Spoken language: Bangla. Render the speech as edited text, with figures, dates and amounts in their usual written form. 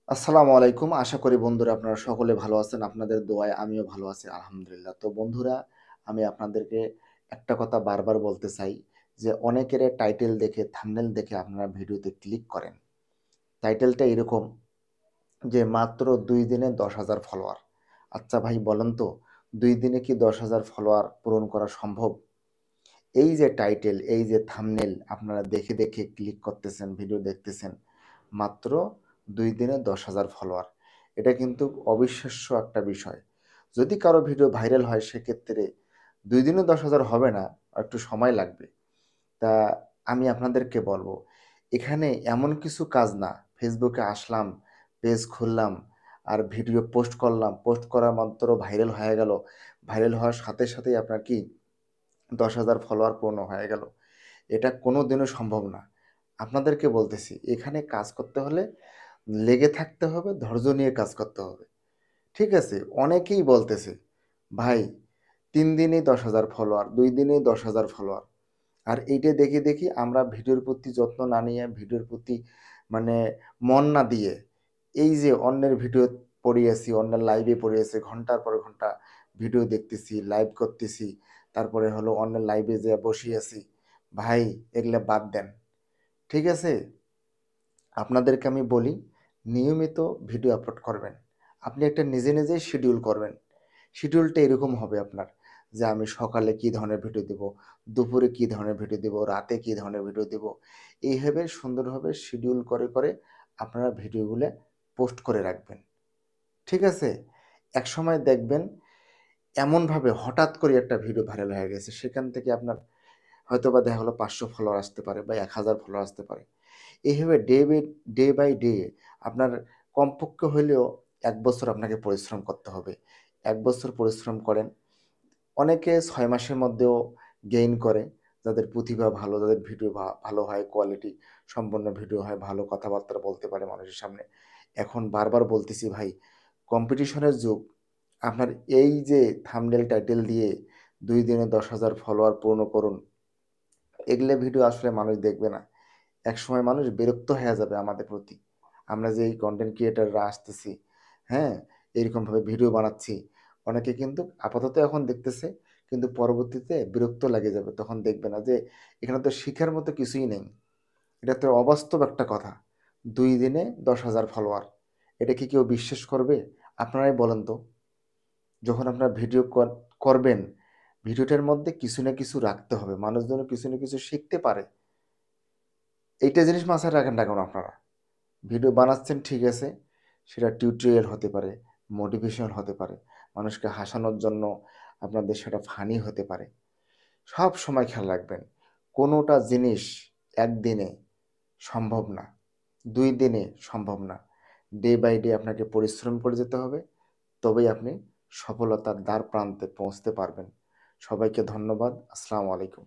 আসসালামু আলাইকুম। আশা করি বন্ধুরা আপনারা সকলে ভালো আছেন। আপনাদের দোয়ায় আমিও ভালো আছি আলহামদুলিল্লাহ। তো বন্ধুরা, আমি আপনাদেরকে একটা কথা বারবার বলতে চাই যে অনেকেরে টাইটেল দেখে, থাম্বনেল দেখে আপনারা ভিডিওতে ক্লিক করেন। টাইটেলটা এরকম যে মাত্র ২ দিনে ১০,০০০ ফলোয়ার। আচ্ছা ভাই বলেন তো ২ দিনে কি ১০,০০০ ফলোয়ার পূরণ করা সম্ভব? এই যে টাইটেল, এই যে থাম্বনেল আপনারা দেখে, দেখে ক্লিক করতেছেন, ভিডিও দেখতেছেন। মাত্র ২ দিনে ১০,০০০ ফলোয়ার। এটা কিন্তু অবিশ্বাস্য একটা বিষয়। যদি কারো ভিডিও ভাইরাল হয় সেক্ষেত্রে ২ দিনে ১০,০০০ হবে না, একটু সময় লাগবে। তা আমি আপনাদেরকে বলব, এখানে এমন কিছু কাজ না, ফেসবুকে আসলাম, পেজ খুললাম, আর ভিডিও পোস্ট করলাম, পোস্ট করা মাত্র ভাইরাল হয়ে গেল। ভাইরাল হওয়ার সাথে, সাথেই আপনার কি ১০,০০০ ফলোয়ার পূর্ণ হয়ে গেল। এটা কোনোদিনও সম্ভব না। আপনাদেরকে বলতেছি, এখানে কাজ করতে হলে লেগে থাকতে হবে, ধৈর্য নিয়ে কাজ করতে হবে। ঠিক আছে? অনেকেই বলতেছে, "ভাই ৩ দিনেই ১০,০০০ ফলোয়ার, ২ দিনেই ১০,০০০ ফলোয়ার।" আর এইটা দেখে, দেখি আমরা ভিডিওর প্রতি যত্ন না নিয়ে, ভিডিওর প্রতি মানে মন না দিয়ে, এই যে অন্যের ভিডিও পড়ে আছি, অন্যের লাইভে পড়ে আছি, ঘন্টার পর ঘন্টা ভিডিও দেখতেছি, লাইভ করতেছি, তারপরে হলো অন্যের লাইভে যেয়ে বসে আছি। ভাই এগুলা বাদ দেন। ঠিক আছে? আপনাদেরকে আমি বলি, নিয়মিত ভিডিও আপলোড করবেন। আপনি একটা নিজে, নিজেই শিডিউল করবেন। শিডিউলটা এরকম হবে আপনার যে, আমি সকালে কী ধরনের ভিডিও দেবো, দুপুরে কী ধরনের ভিডিও দেবো, রাতে কী ধরনের ভিডিও দেবো। এইভাবে সুন্দরভাবে শিডিউল করে, করে আপনারা ভিডিওগুলা পোস্ট করে রাখবেন। ঠিক আছে? একসময় দেখবেন এমনভাবে হঠাৎ করে একটা ভিডিও ভাইরাল হয়ে গেছে। সেখান থেকে আপনার হয়তোবা দেখা গেলো ৫০০ ফলোয়ার আসতে পারে বা ১,০০০ ফলোয়ার আসতে পারে। এইভাবে ডে বাই ডে আপনার কমপক্ষে হইলেও ১ বছর আপনাকে পরিশ্রম করতে হবে। ১ বছর পরিশ্রম করেন। অনেকে ৬ মাসের মধ্যেও গেইন করে। যাদের প্রতিভা ভালো, যাদের ভিডিও ভালো হয়, কোয়ালিটি সম্পন্ন ভিডিও হয়, ভালো কথাবার্তা বলতে পারে মানুষের সামনে। এখন বারবার বলতেছি ভাই, কম্পিটিশনের যুগ। আপনার এই যে থাম্বনেল টাইটেল দিয়ে ২ দিনে ১০,০০০ ফলোয়ার পূর্ণ করুন। এগুলা ভিডিও আসলে মানুষ দেখবে না। একসময় মানুষ বিরক্ত হয়ে যাবে আমাদের প্রতি। আমরা যে এই কনটেন্ট ক্রিয়েটররা আসতেছি, হ্যাঁ? এরকমভাবে ভিডিও বানাচ্ছি। অনেকে কিন্তু আপাতত এখন দেখতেছে, কিন্তু পরবর্তীতে বিরক্ত লেগে যাবে। তখন দেখবে না যে এখানে তো শিখার মতো কিছুই নেই। এটা তো অবাস্তব একটা কথা। ২ দিনে ১০,০০০ ফলোয়ার। এটা কি কেউ বিশ্বাস করবে? আপনারাই বলেন তো। যখন আপনারা ভিডিও করবেন, ভিডিওটার মধ্যে কিছু না কিছু রাখতে হবে। মানুষ যেন কিছু না কিছু শিখতে পারে। এইটা জিনিস মাথায় রাখেন না কেন আপনারা? ভিডিও বানাচ্ছেন ঠিক আছে, সেটা টিউটোরিয়াল হতে পারে, মোটিভেশন হতে পারে, মানুষকে হাসানোর জন্য আপনাদের সেটা ফানি হতে পারে। সব সময় খেয়াল রাখবেন, কোনোটা জিনিস ১ দিনে সম্ভব না, ২ দিনে সম্ভব না। ডে বাই ডে আপনাকে পরিশ্রম করে যেতে হবে, তবেই আপনি সফলতার দ্বার প্রান্তে পৌঁছতে পারবেন। সবাইকে ধন্যবাদ। আসসালামু আলাইকুম।